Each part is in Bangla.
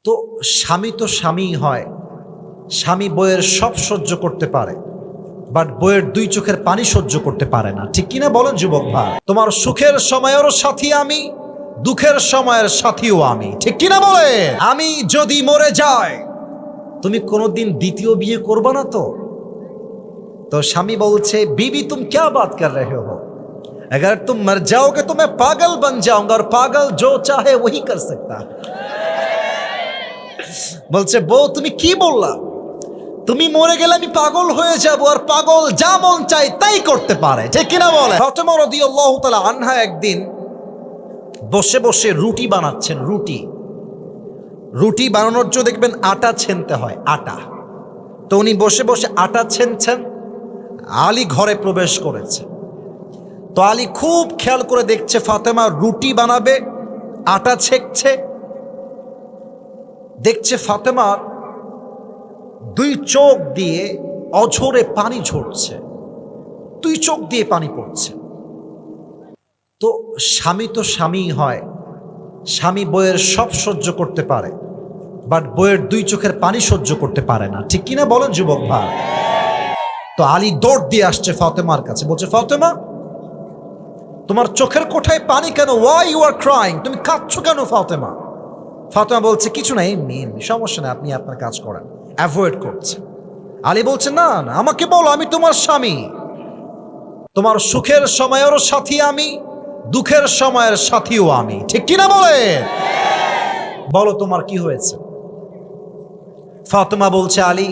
তো স্বামী তো স্বামী হয়, স্বামী বইয়ের সব সহ্য করতে পারে, বাট বইয়ের দুই চোখের পানি সহ্য করতে পারে না। ঠিক কিনা বলেন যুবক ভাই? তোমার সুখের সময়েরও সাথী আমি, দুঃখের সময়ের সাথীও আমি। ঠিক কিনা বলে? আমি যদি মরে যাই, তুমি কোনোদিন দ্বিতীয় বিয়ে করবে না তো? তো স্বামী বলছে, बीवी तुम क्या बात कर रहे हो, अगर तुम मर जाओगे तो मैं पागल बन जाऊंगा और पागल जो चाहे वही कर सकता है। বলছে, বউ তুমি কি বললা? তুমি মরে গেলে আমি পাগল হয়ে যাব, আর পাগল যা মন চাই তাই করতে পারে। ঠিক কিনা বলে? ফাতেমা রাদিয়াল্লাহু তাআলা আনহা একদিন বসে বসে রুটি বানাচ্ছেন। রুটি বানানোর জন্য দেখবেন আটা ছেনতে হয়, আটা। তো উনি বসে বসে আটা ছেনছেন, আলী ঘরে প্রবেশ করেছে। তো আলী খুব খেয়াল করে দেখছে ফাতেমা রুটি বানাবে, আটা ছেঁকছে। দেখছে ফাতেমার দুই চোখ দিয়ে অঝরে পানি ঝরছে, দুই চোখ দিয়ে পানি পড়ছে। তো স্বামী তো স্বামী হয়, স্বামী বইয়ের সব সহ্য করতে পারে, বাট বইয়ের দুই চোখের পানি সহ্য করতে পারে না। ঠিক কিনা বলেন যুবক ভাই? তো আলী দৌড় দিয়ে আসছে ফাতেমার কাছে, বলছে, ফাতেমা তোমার চোখের কোঠায় পানি কেন? Why you are crying? তুমি কাঁদছো কেন ফাতেমা? ফাতেমা বলছে, কিছু না, এমনি সমস্যা না, আপনি আপনার কাজ করেন। অ্যাভয়েড করছে। আলী বলছে, না না, আমাকে বলো, আমি তোমার স্বামী, তোমার সুখের সময়েরও সাথী আমি, দুঃখের সময়ের সাথীও আমি। ঠিক কিনা বলে? বলো তোমার কি হয়েছে? ফাতেমা বলছে, আলী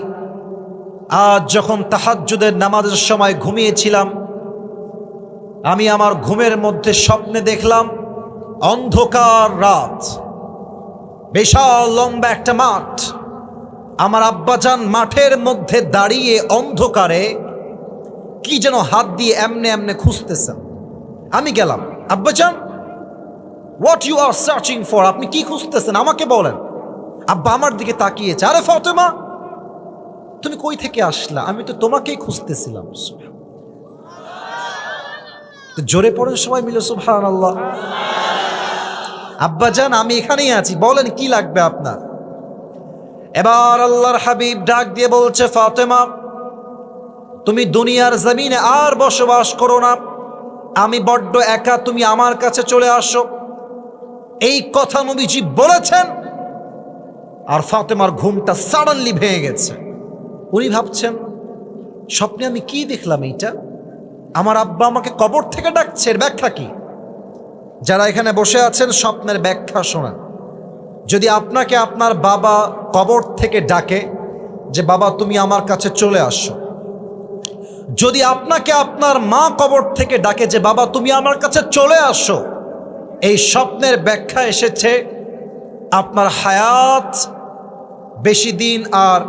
আজ যখন তাহাজ্জুদের নামাজের সময় ঘুমিয়েছিলাম, আমি আমার ঘুমের মধ্যে স্বপ্নে দেখলাম অন্ধকার রাত, বিশাল লম্বা একটা মাঠ, আমার আব্বাজান মাঠের মধ্যে দাঁড়িয়ে অন্ধকারে কি যেন হাত দিয়ে এমনে এমনে খুঁজতেছেন। আমি গেলাম, আব্বাজান what you are searching for? আপনি কি খুঁজতেছেন আমাকে বলেন। আব্বা আমার দিকে তাকিয়েছে, আরে ফাতেমা তুমি কই থেকে আসলা? আমি তো তোমাকেই খুঁজতেছিলাম। তো জোরে পড়েন সবাই মিলে সুবহানাল্লাহ। আব্বাজান আমি এখানেই আছি, বলেন কি লাগবে আপনার? এবার আল্লাহর হাবিব ডাক দিয়ে বলছে, ফাতেমা তুমি দুনিয়ার জমিনে আর বসবাস করো না, আমি বড্ড একা, তুমি আমার কাছে চলে আসো। এই কথা নবীজি বলেছেন, আর ফাতেমার ঘুমটা সাডেনলি ভেঙে গেছে। উনি ভাবছেন, স্বপ্নে আমি কি দেখলাম? এইটা আমার আব্বা আমাকে কবর থেকে ডাকছে, এর ব্যাখ্যা কি? যারা এখানে বসে আছেন স্বপ্নের ব্যাখ্যা শোনেন। যদি আপনাকে আপনার বাবা কবর থেকে ডাকে যে বাবা তুমি আমার কাছে চলে আসো, যদি আপনাকে আপনার মা কবর থেকে ডাকে যে বাবা তুমি আমার কাছে চলে আসো, এই স্বপ্নের ব্যাখ্যা এসেছে আপনার হায়াত বেশি দিন আর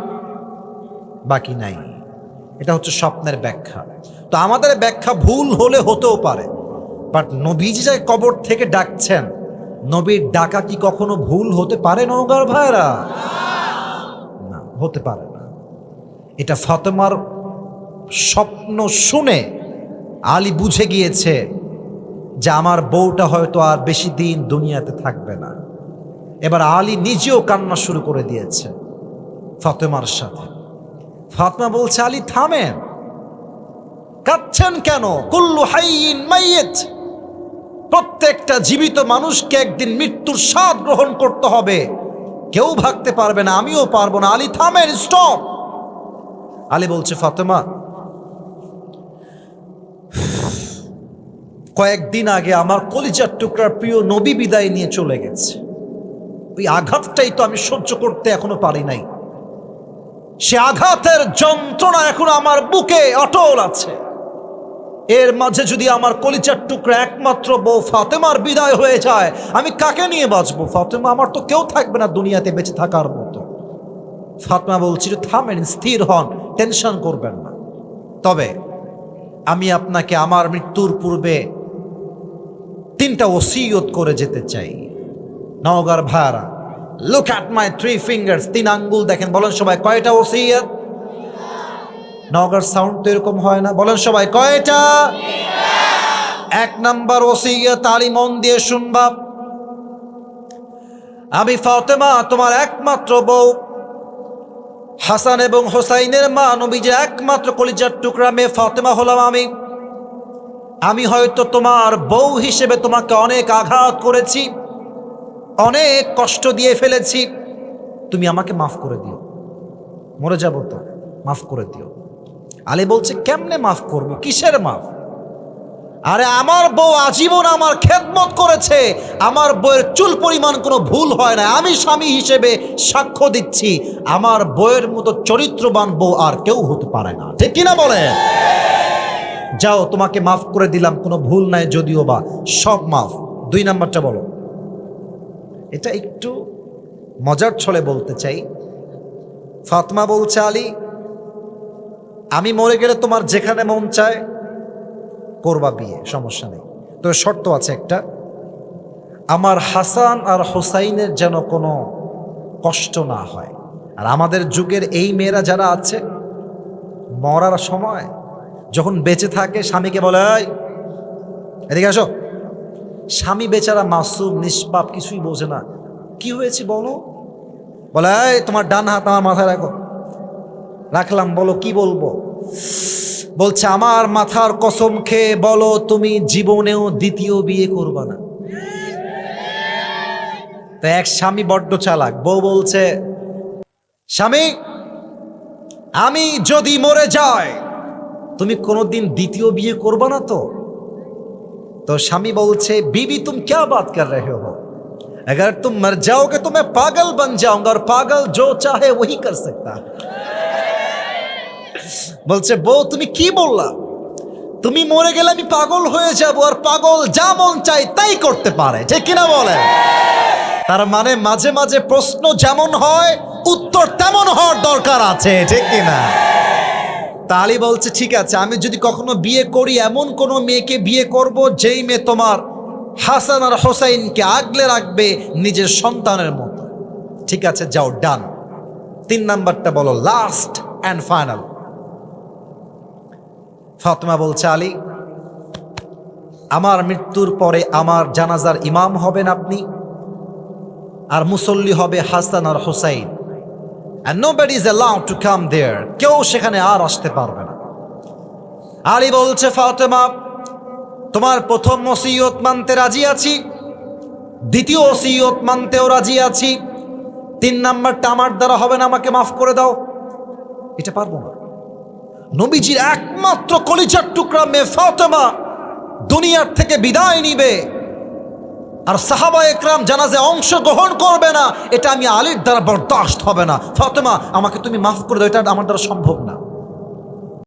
বাকি নাই। এটা হচ্ছে স্বপ্নের ব্যাখ্যা। তো আমাদের ব্যাখ্যা ভুল হলে হতেও পারে, বাট নবীজি যে কবর থেকে ডাকছেন, নবীর ডাকা কি কখনো ভুল হতে পারে নওগাঁর ভাইরা? না, হতে পারে না। এটা ফাতেমার স্বপ্ন শুনে আলী বুঝে গিয়েছে যে আমার বউটা হয়তো আর বেশি দিন দুনিয়াতে থাকবে না। এবার আলী নিজেও কান্না শুরু করে দিয়েছে ফাতেমার সাথে। ফাতেমা বলছে, আলী থামেন, কাঁদছেন কেন? কুল্লু হাইয়িন মাইয়িত, প্রত্যেকটা জীবিত মানুষকে একদিন মৃত্যুর স্বাদ গ্রহণ করতে হবে, কেউ ভাগতে পারবে না, আমিও পারবো না। আলী থামেন, স্টপ। আলী বলছে, ফাতেমা কয়েকদিন আগে আমার কলিজার টুকরার প্রিয় নবী বিদায় নিয়ে চলে গেছে, ওই আঘাতটাই তো আমি সহ্য করতে এখনো পারি নাই। সে আঘাতের যন্ত্রণা এখন আমার বুকে অটল আছে। এর মাঝে যদি আমার কলিজার টুকরা একমাত্র বউ ফাতেমার বিদায় হয়ে যায়, আমি কাকে নিয়ে বাঁচবো? ফাতেমা আমার তো কেউ থাকবে না দুনিয়াতে বেঁচে থাকার মতো। ফাতেমা বলছি, থামেন, স্থির হন, টেনশন করবেন না। তবে আমি আপনাকে আমার মৃত্যুর পূর্বে 3টা ওসিয়ত করে যেতে চাই। নওগাঁর ভাইরা, লুক অ্যাট মাই 3 ফিঙ্গার্স, 3 আঙ্গুল দেখেন, বলেন সবাই কয়টা ওসিয়ত? নওগাঁর সাউন্ড তো এরকম হয় না, বলেন সবাই কয়টা? 1 নাম্বার ওসিয়ত, আলী মন দিয়ে শুনবা, আমি ফাতেমা তোমার একমাত্র বউ, হাসান এবং হোসাইনের মা, নবীজির একমাত্র কলিজার টুকরা মেয়ে ফাতেমা হলাম আমি হয়তো তোমার বউ হিসেবে তোমাকে অনেক আঘাত করেছি, অনেক কষ্ট দিয়ে ফেলেছি, তুমি আমাকে মাফ করে দিও, মরে যাব তো, মাফ করে দিও। আলী বলছে কেমনে মাফ করব, কিসের মাফ? আরে আমার বউ আজীবন আমার খেদমত করেছে, আমার বউয়ের চুল পরিমাণ কোনো ভুল হয় না, আমি স্বামী হিসেবে সাক্ষ্য দিচ্ছি, আমার বউয়ের মতো চরিত্রবান বউ আর কেউ হতে পারে না, ঠিক কিনা বলেন? যাও তোমাকে মাফ করে দিলাম, কোনো ভুল নাই যদিও বা, সব মাফ। 2 নাম্বারটা বলো। এটা একটু মজার ছলে বলতে চাই। ফাতেমা বলছে আলী আমি মরে গেলে তোমার যেখানে মন চায় করবা বিয়ে, সমস্যা নেই, তো শর্ত আছে একটা, আমার হাসান আর হোসাইনের যেন কোনো কষ্ট না হয়। আর আমাদের যুগের এই মেয়েরা যারা আছে, মরার সময় যখন বেঁচে থাকে স্বামীকে বলে এই এদিকে আসো, স্বামী বেচারা মাসুম নিষ্পাপ, কিছুই বোঝে না, কি হয়েছে বলো, বলে এই তোমার ডান হাত আমার মাথায় রাখো, রাখলাম, বলো কি বলবো, বলছে আমার মাথার কসম খেয়ে বলো তুমি জীবনেও দ্বিতীয় বিয়ে করবা না। তো এক স্বামী বড্ড চালাক, বউ বলছে স্বামী আমি যদি মরে যাই তুমি কোনোদিন দ্বিতীয় বিয়ে করবা না তো? তো স্বামী বলছে बीबी तुम क्या बात कर रहे हो, अगर तुम मर जाओगे तो मैं पागल बन जाऊंगा और पागल जो चाहे वही कर सकता। বলছে বউ তুমি কি বললা, তুমি মরে গেলে আমি পাগল হয়ে যাব, আর পাগল যা মন চাই তাই করতে পারে, ঠিক কিনা বলে? তার মানে মাঝে মাঝে প্রশ্ন যেমন হয় উত্তর তেমন হওয়ার দরকার আছে, ঠিক কিনা? তালি বলছে ঠিক আছে, আমি যদি কখনো বিয়ে করি এমন কোনো মেয়েকে বিয়ে করব যেই মেয়ে তোমার হাসান আর হোসাইনকে আগলে রাখবে নিজের সন্তানের মতো। ঠিক আছে যাও, ডান। 3 নাম্বারটা বলো, লাস্ট অ্যান্ড ফাইনাল। ফাতেমা বলছে আলী আমার মৃত্যুর পরে আমার জানাজার ইমাম হবেন আপনি, আর মুসল্লি হবে হাসান আর Hossain, and nobody is allowed to come there, কেউ সেখানে আর আসতে পারবে না। আলী বলছে ফাতেমা তোমার প্রথম ওসিয়ত মানতে রাজি আছি, দ্বিতীয় ওসিয়ত মানতেও রাজি আছি, 3 নাম্বারটা আমার দ্বারা হবে না, আমাকে মাফ করে দাও। এটা পারবো না। নবীজির একমাত্র কলিজার টুকরা মেয়ে ফাতেমা দুনিয়ার থেকে বিদায় নিবে, আর সাহাবা একরাম জানাজে অংশগ্রহণ করবে না, এটা আমি আলীর দ্বারা বরদাস্ত হবে না। ফাতেমা আমাকে তুমি মাফ করে দাও, এটা আমার দ্বারা সম্ভব না।